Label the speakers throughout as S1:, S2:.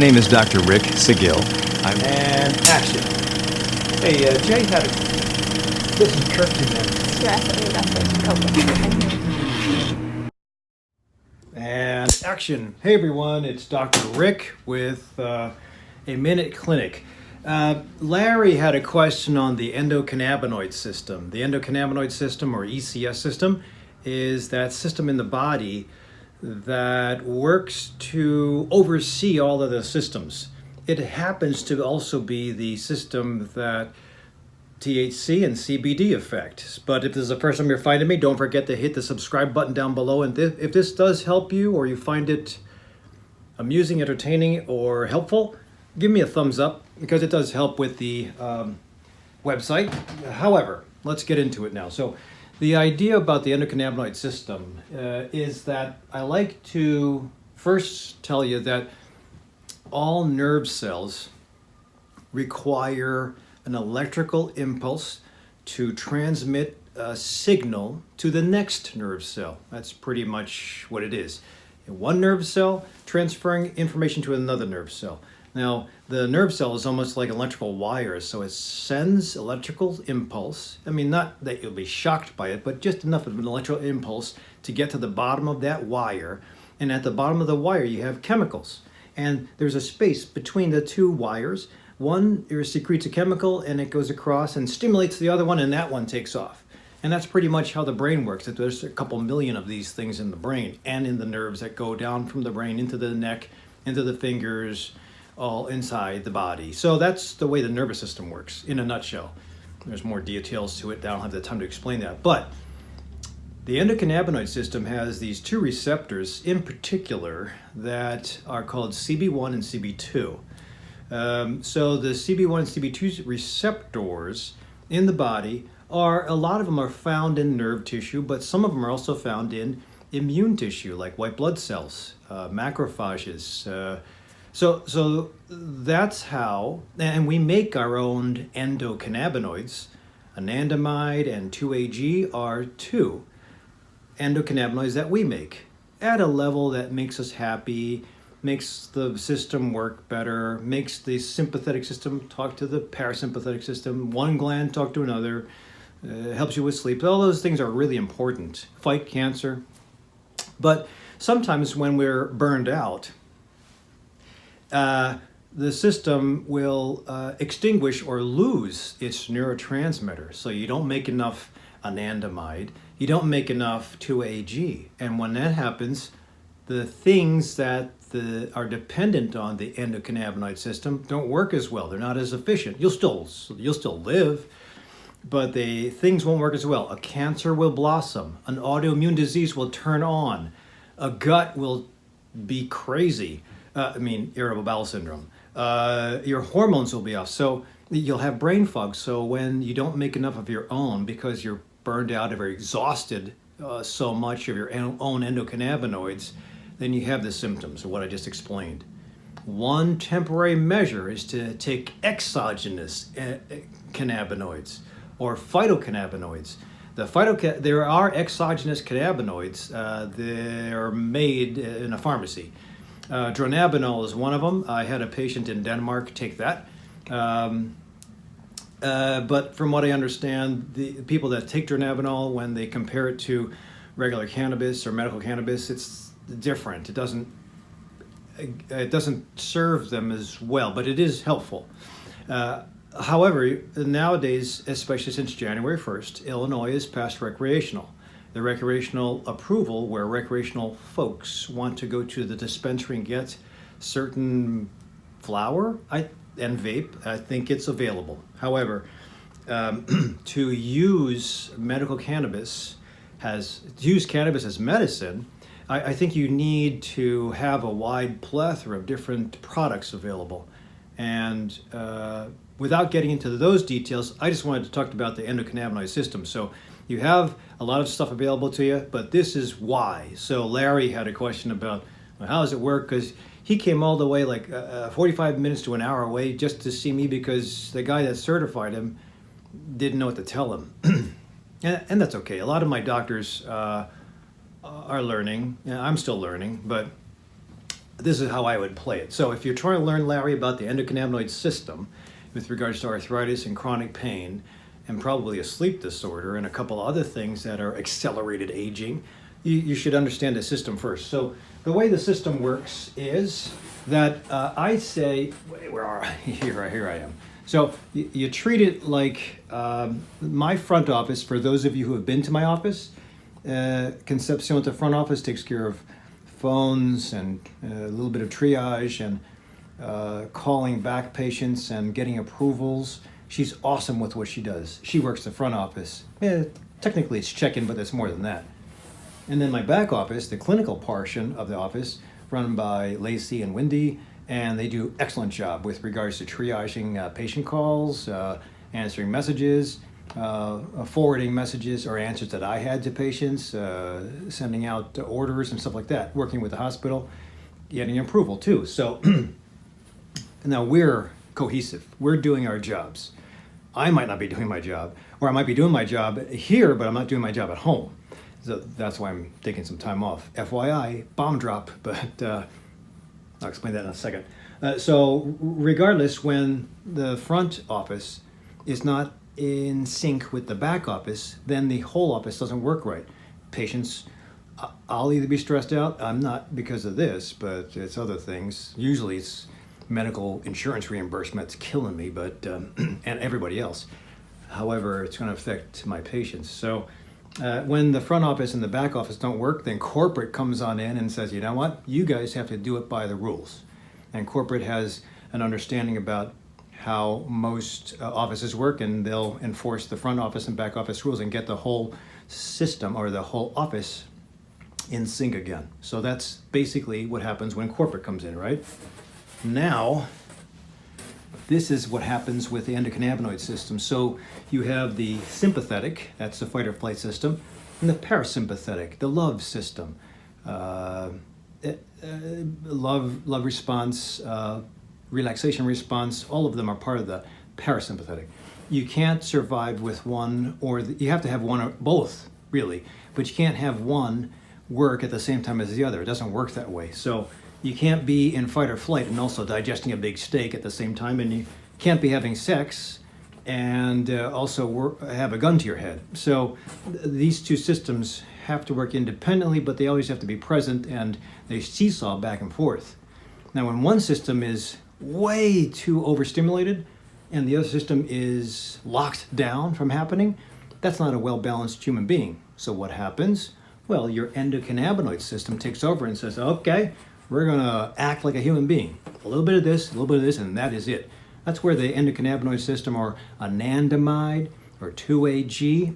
S1: My name is Dr. Rick Saguil.
S2: And action. Hey, Jay had a... This is Kirk, man. And action. Hey, everyone. It's Dr. Rick with a Minute Clinic. Larry had a question on the endocannabinoid system. The endocannabinoid system, or ECS system, is that system in the body that works to oversee all of the systems. It happens to also be the system that THC and CBD affect. But if this is the first time you're finding me, don't forget to hit the subscribe button down below. And if this does help you, or you find it amusing, entertaining, or helpful, give me a thumbs up, because it does help with the website. However, let's get into it now. So the idea about the endocannabinoid system is that I like to first tell you that all nerve cells require an electrical impulse to transmit a signal to the next nerve cell. That's pretty much what it is. One nerve cell transferring information to another nerve cell. Now, the nerve cell is almost like electrical wires, so it sends electrical impulse. I mean, not that you'll be shocked by it, but just enough of an electrical impulse to get to the bottom of that wire. And at the bottom of the wire, you have chemicals. And there's a space between the two wires. One secretes a chemical, and it goes across and stimulates the other one, and that one takes off. And that's pretty much how the brain works. There's a couple million of these things in the brain and in the nerves that go down from the brain into the neck, into the fingers, all inside the body. So that's the way the nervous system works in a nutshell. There's more details to it. I don't have the time to explain that. But the endocannabinoid system has these two receptors in particular that are called CB1 and CB2. So the CB1 and CB2 receptors in the body a lot of them are found in nerve tissue, but some of them are also found in immune tissue, like white blood cells, macrophages. So that's how, and we make our own endocannabinoids. Anandamide and 2-AG are two endocannabinoids that we make at a level that makes us happy, makes the system work better, makes the sympathetic system talk to the parasympathetic system, one gland talk to another, helps you with sleep. All those things are really important. Fight cancer. But sometimes when we're burned out, the system will extinguish or lose its neurotransmitter. So you don't make enough anandamide, you don't make enough 2-AG. And when that happens, the things that are dependent on the endocannabinoid system don't work as well. They're not as efficient. You'll still live, but things won't work as well. A cancer will blossom. An autoimmune disease will turn on. A gut will be crazy. Irritable bowel syndrome. Your hormones will be off. So you'll have brain fog. So when you don't make enough of your own because you're burned out or exhausted so much of your own endocannabinoids, then you have the symptoms of what I just explained. One temporary measure is to take exogenous cannabinoids or phytocannabinoids. There are exogenous cannabinoids. They're made in a pharmacy. Dronabinol is one of them. I had a patient in Denmark take that. But from what I understand, the people that take Dronabinol, when they compare it to regular cannabis or medical cannabis, it's different. It doesn't serve them as well, but it is helpful. However, nowadays, especially since January 1st, Illinois is past recreational. The recreational approval, where recreational folks want to go to the dispensary and get certain flower and vape, I think it's available. However, to use cannabis as medicine, I think you need to have a wide plethora of different products available. And without getting into those details, I just wanted to talk about the endocannabinoid system. So you have a lot of stuff available to you, but this is why. So Larry had a question about, well, how does it work? Because he came all the way 45 minutes to an hour away just to see me, because the guy that certified him didn't know what to tell him. and that's okay. A lot of my doctors are learning. I'm still learning, but this is how I would play it. So if you're trying to learn, Larry, about the endocannabinoid system with regards to arthritis and chronic pain and probably a sleep disorder and a couple other things that are accelerated aging, you should understand the system first. So the way the system works is that I say, where are I? Here I am. So you treat it like my front office, for those of you who have been to my office, Concepcion at the front office takes care of phones and a little bit of triage and calling back patients and getting approvals. She's awesome with what she does. She works the front office. Technically it's check-in, but it's more than that. And then my back office, the clinical portion of the office, run by Lacey and Wendy, and they do excellent job with regards to triaging patient calls, answering messages, forwarding messages or answers that I had to patients, sending out orders and stuff like that, working with the hospital, getting approval too. So now we're cohesive. We're doing our jobs. I might not be doing my job, or I might be doing my job here, but I'm not doing my job at home. So that's why I'm taking some time off. FYI, bomb drop, but I'll explain that in a second. So regardless, when the front office is not in sync with the back office, then the whole office doesn't work right. Patients, I'll either be stressed out, I'm not because of this, but it's other things. Usually it's medical insurance reimbursement that's killing me, but and everybody else. However, it's going to affect my patients. So when the front office and the back office don't work, then corporate comes on in and says, you know what, you guys have to do it by the rules. And corporate has an understanding about how most offices work, and they'll enforce the front office and back office rules and get the whole system or the whole office in sync again. So that's basically what happens when corporate comes in, right? Now, this is what happens with the endocannabinoid system. So you have the sympathetic, that's the fight or flight system, and the parasympathetic, the love system. Love response, relaxation response, all of them are part of the parasympathetic. You can't survive with one, or you have to have one or both, really, but you can't have one work at the same time as the other. It doesn't work that way. So you can't be in fight or flight and also digesting a big steak at the same time, and you can't be having sex and also have a gun to your head. So these two systems have to work independently, but they always have to be present, and they seesaw back and forth. Now, when one system is way too overstimulated and the other system is locked down from happening, that's not a well-balanced human being. So what happens? Well, your endocannabinoid system takes over and says, okay, we're going to act like a human being. A little bit of this, a little bit of this, and that is it. That's where the endocannabinoid system, or anandamide or 2-AG,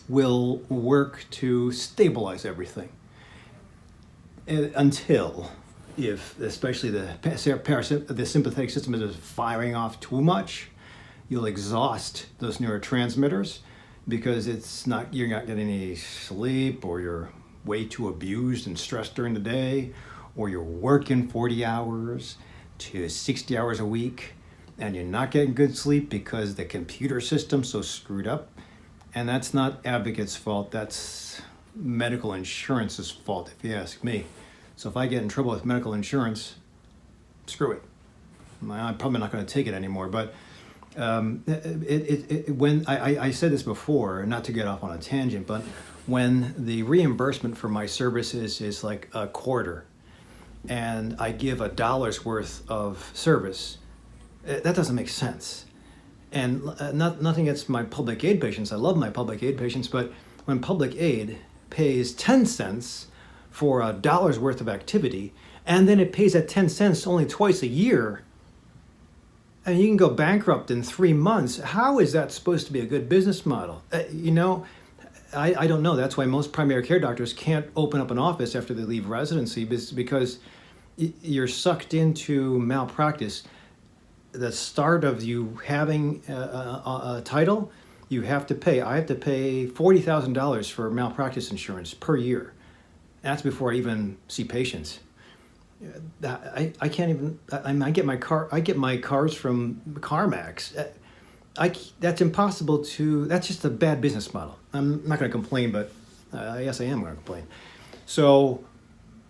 S2: will work to stabilize everything. Until, if especially the sympathetic system is firing off too much, you'll exhaust those neurotransmitters because you're not getting any sleep, or you're way too abused and stressed during the day, or you're working 40 hours to 60 hours a week and you're not getting good sleep because the computer system's so screwed up. And that's not advocate's fault, that's medical insurance's fault, if you ask me. So if I get in trouble with medical insurance, screw it. I'm probably not going to take it anymore. But when I said this before, not to get off on a tangent, but when the reimbursement for my services is like a quarter, and I give $1 worth of service, that doesn't make sense. And nothing against my public aid patients. I love my public aid patients, but when public aid pays 10 cents for $1 worth of activity, and then it pays that 10 cents only twice a year, and you can go bankrupt in 3 months, how is that supposed to be a good business model? I don't know. That's why most primary care doctors can't open up an office after they leave residency, because you're sucked into malpractice. The start of you having a title, you have to pay. I have to pay $40,000 for malpractice insurance per year. That's before I even see patients. I can't even. I get my cars from CarMax. That's impossible to. That's just a bad business model. I'm not going to complain, but yes, I am going to complain. So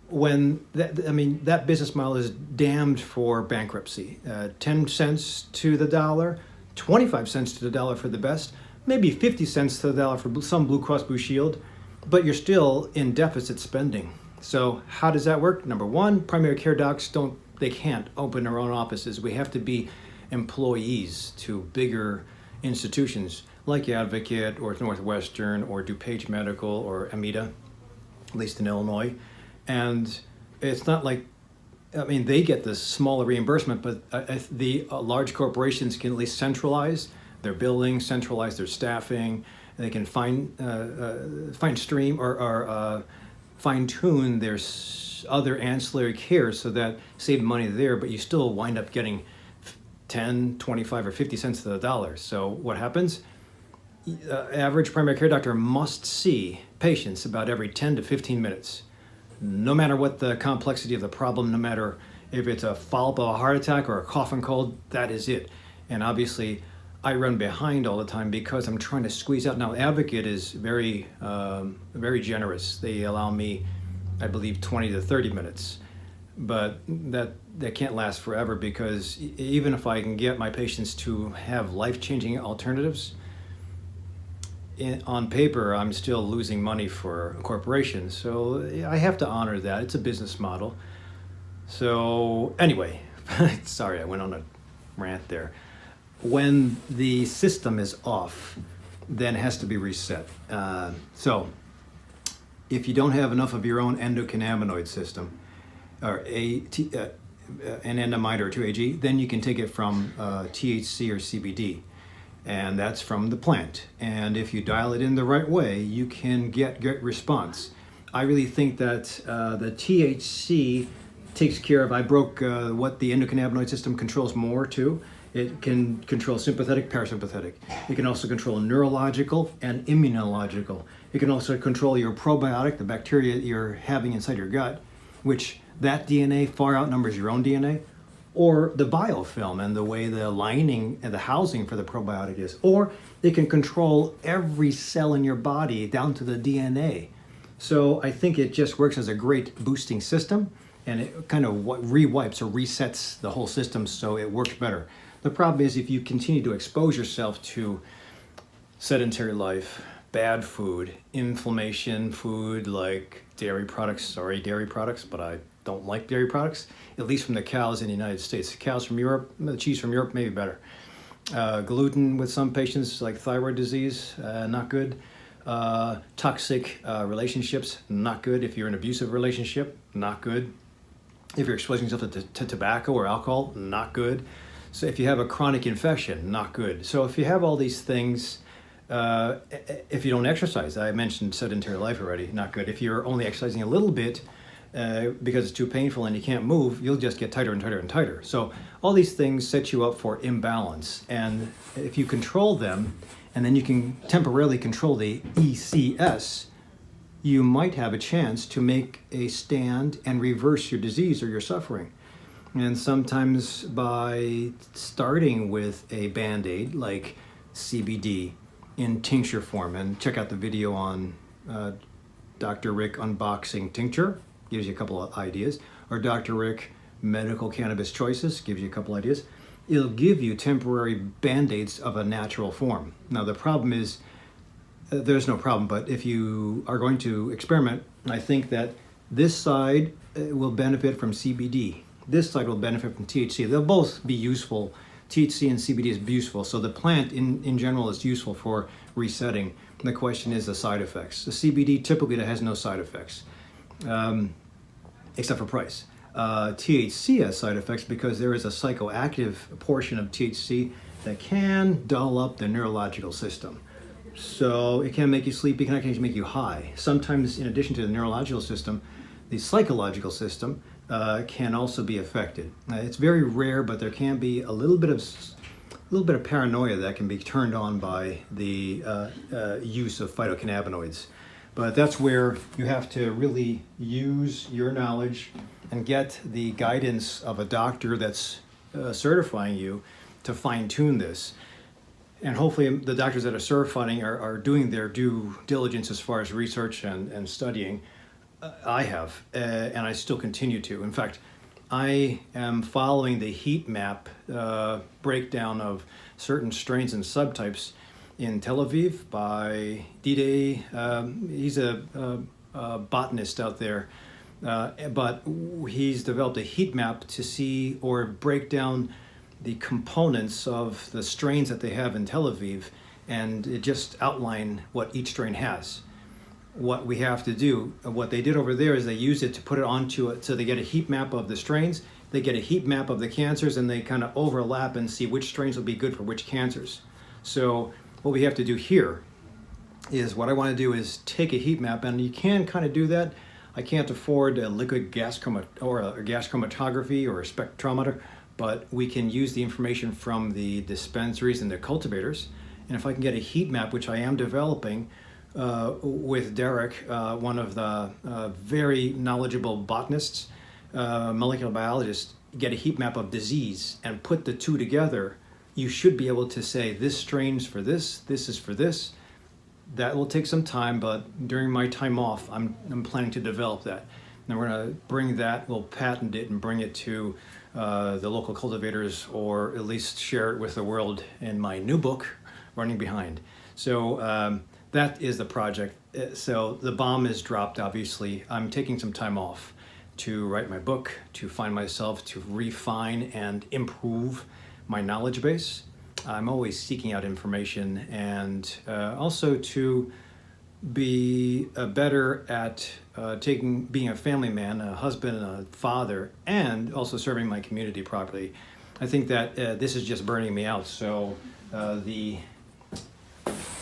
S2: when that business model is damned for bankruptcy. 10 cents to the dollar, 25 cents to the dollar for the best, maybe 50 cents to the dollar for some Blue Cross Blue Shield, but you're still in deficit spending. So how does that work? Number one, primary care docs can't open their own offices. We have to be employees to bigger institutions like Advocate or Northwestern or DuPage Medical or Amita, at least in Illinois. And it's not like, they get the smaller reimbursement, but the large corporations can at least centralize their billing, centralize their staffing. They can fine tune their other ancillary care so that save money there, but you still wind up getting 10, 25, or 50 cents to the dollar. So what happens? Average primary care doctor must see patients about every 10 to 15 minutes. No matter what the complexity of the problem, no matter if it's a follow-up of a heart attack or a cough and cold, that is it. And obviously, I run behind all the time because I'm trying to squeeze out. Now, Advocate is very generous. They allow me, I believe, 20 to 30 minutes. But that can't last forever because even if I can get my patients to have life-changing alternatives, on paper, I'm still losing money for corporations. So I have to honor that. It's a business model. So anyway, sorry, I went on a rant there. When the system is off, then it has to be reset. So if you don't have enough of your own endocannabinoid system, or anandamide or 2-AG, then you can take it from THC or CBD. And that's from the plant. And if you dial it in the right way, you can get good response. I really think that the THC takes care of, I broke what the endocannabinoid system controls more too. It can control sympathetic, parasympathetic. It can also control neurological and immunological. It can also control your probiotic, the bacteria you're having inside your gut, which that DNA far outnumbers your own DNA. Or the biofilm and the way the lining and the housing for the probiotic is. Or it can control every cell in your body down to the DNA. So I think it just works as a great boosting system, and it kind of rewipes or resets the whole system so it works better. The problem is if you continue to expose yourself to sedentary life, bad food, inflammation food like dairy products, but I don't like dairy products, at least from the cows in the United States. The cows from Europe, the cheese from Europe, maybe better. Gluten with some patients, like thyroid disease, not good. Toxic relationships, not good. If you're in an abusive relationship, not good. If you're exposing yourself to tobacco or alcohol, not good. So if you have a chronic infection, not good. So if you have all these things, if you don't exercise, I mentioned sedentary life already, not good. If you're only exercising a little bit, because it's too painful and you can't move, you'll just get tighter and tighter and tighter. So all these things set you up for imbalance. And if you control them, and then you can temporarily control the ECS, you might have a chance to make a stand and reverse your disease or your suffering. And sometimes by starting with a Band-Aid like CBD in tincture form, and check out the video on Dr. Rick Unboxing Tincture, gives you a couple of ideas, or Dr. Rick Medical Cannabis Choices gives you a couple ideas. It'll give you temporary Band-Aids of a natural form. Now the problem is, there's no problem, but if you are going to experiment, I think that this side will benefit from CBD. This side will benefit from THC. They'll both be useful. THC and CBD is useful. So the plant in general is useful for resetting. And the question is the side effects. The CBD typically has no side effects. Except for price. THC has side effects because there is a psychoactive portion of THC that can dull up the neurological system. So it can make you sleepy, it can actually make you high. Sometimes in addition to the neurological system, the psychological system can also be affected. It's very rare, but there can be a little bit of paranoia that can be turned on by the use of phytocannabinoids. But that's where you have to really use your knowledge and get the guidance of a doctor that's certifying you to fine-tune this. And hopefully the doctors that are certifying are doing their due diligence as far as research and studying. I have, and I still continue to. In fact, I am following the heat map breakdown of certain strains and subtypes in Tel Aviv by Dide. He's a botanist out there, but he's developed a heat map to see or break down the components of the strains that they have in Tel Aviv, and it just outline what each strain has. What we have to do, what they did over there is they use it to put it onto it, so they get a heat map of the strains, they get a heat map of the cancers, and they kind of overlap and see which strains will be good for which cancers. So what we have to do here is, what I want to do is take a heat map, and you can kind of do that. I can't afford a liquid gas chromatography or a spectrometer, but we can use the information from the dispensaries and the cultivators. And if I can get a heat map, which I am developing with Derek, one of the very knowledgeable botanists, molecular biologists, get a heat map of disease and put the two together, you should be able to say this strain's for this, this is for this. That will take some time, but during my time off, I'm planning to develop that. And we're going to bring that, we'll patent it and bring it to the local cultivators, or at least share it with the world in my new book, Running Behind. So that is the project. So the bomb is dropped, obviously. I'm taking some time off to write my book, to find myself, to refine and improve my knowledge base. I'm always seeking out information, and also to be better at being a family man, a husband, and a father, and also serving my community properly. I think that this is just burning me out. So the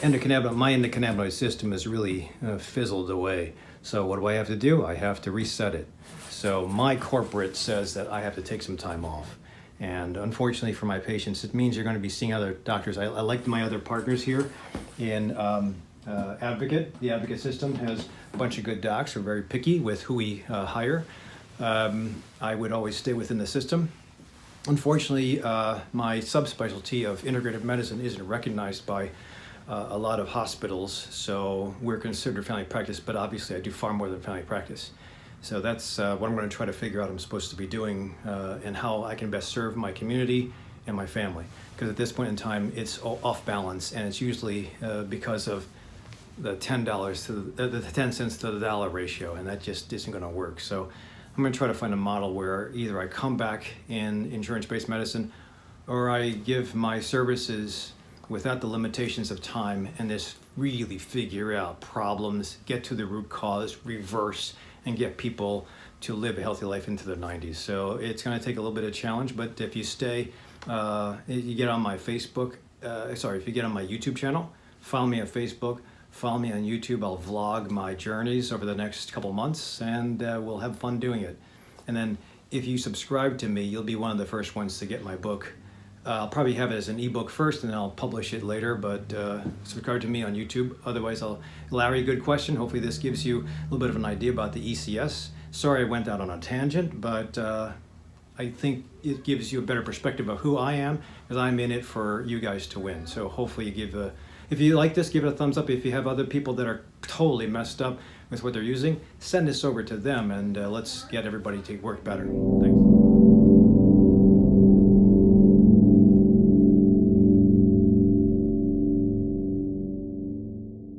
S2: my endocannabinoid system is really fizzled away. So what do I have to do? I have to reset it. So my corporate says that I have to take some time off. And unfortunately for my patients, it means you're going to be seeing other doctors. I like my other partners here in Advocate. The Advocate system has a bunch of good docs. We're very picky with who we hire. I would always stay within the system. Unfortunately, my subspecialty of integrative medicine isn't recognized by a lot of hospitals, so we're considered family practice, but obviously I do far more than family practice. So that's what I'm going to try to figure out I'm supposed to be doing, and how I can best serve my community and my family. Because at this point in time, it's off balance, and it's usually because of the $10 to the 10 cents to the dollar ratio, and that just isn't going to work. So I'm going to try to find a model where either I come back in insurance-based medicine, or I give my services without the limitations of time, and just really figure out problems, get to the root cause, reverse, and get people to live a healthy life into their 90s. So it's going to take a little bit of challenge, but if you stay, you get on my Facebook, if you get on my YouTube channel, follow me on Facebook, follow me on YouTube. I'll vlog my journeys over the next couple months, and we'll have fun doing it. And then if you subscribe to me, you'll be one of the first ones to get my book. I'll probably have it as an ebook first, and then I'll publish it later, but subscribe to me on YouTube. Otherwise, Larry, good question. Hopefully this gives you a little bit of an idea about the ECS. Sorry I went out on a tangent, but I think it gives you a better perspective of who I am, because I'm in it for you guys to win. So hopefully you if you like this, give it a thumbs up. If you have other people that are totally messed up with what they're using, send this over to them, and let's get everybody to work better. Thanks.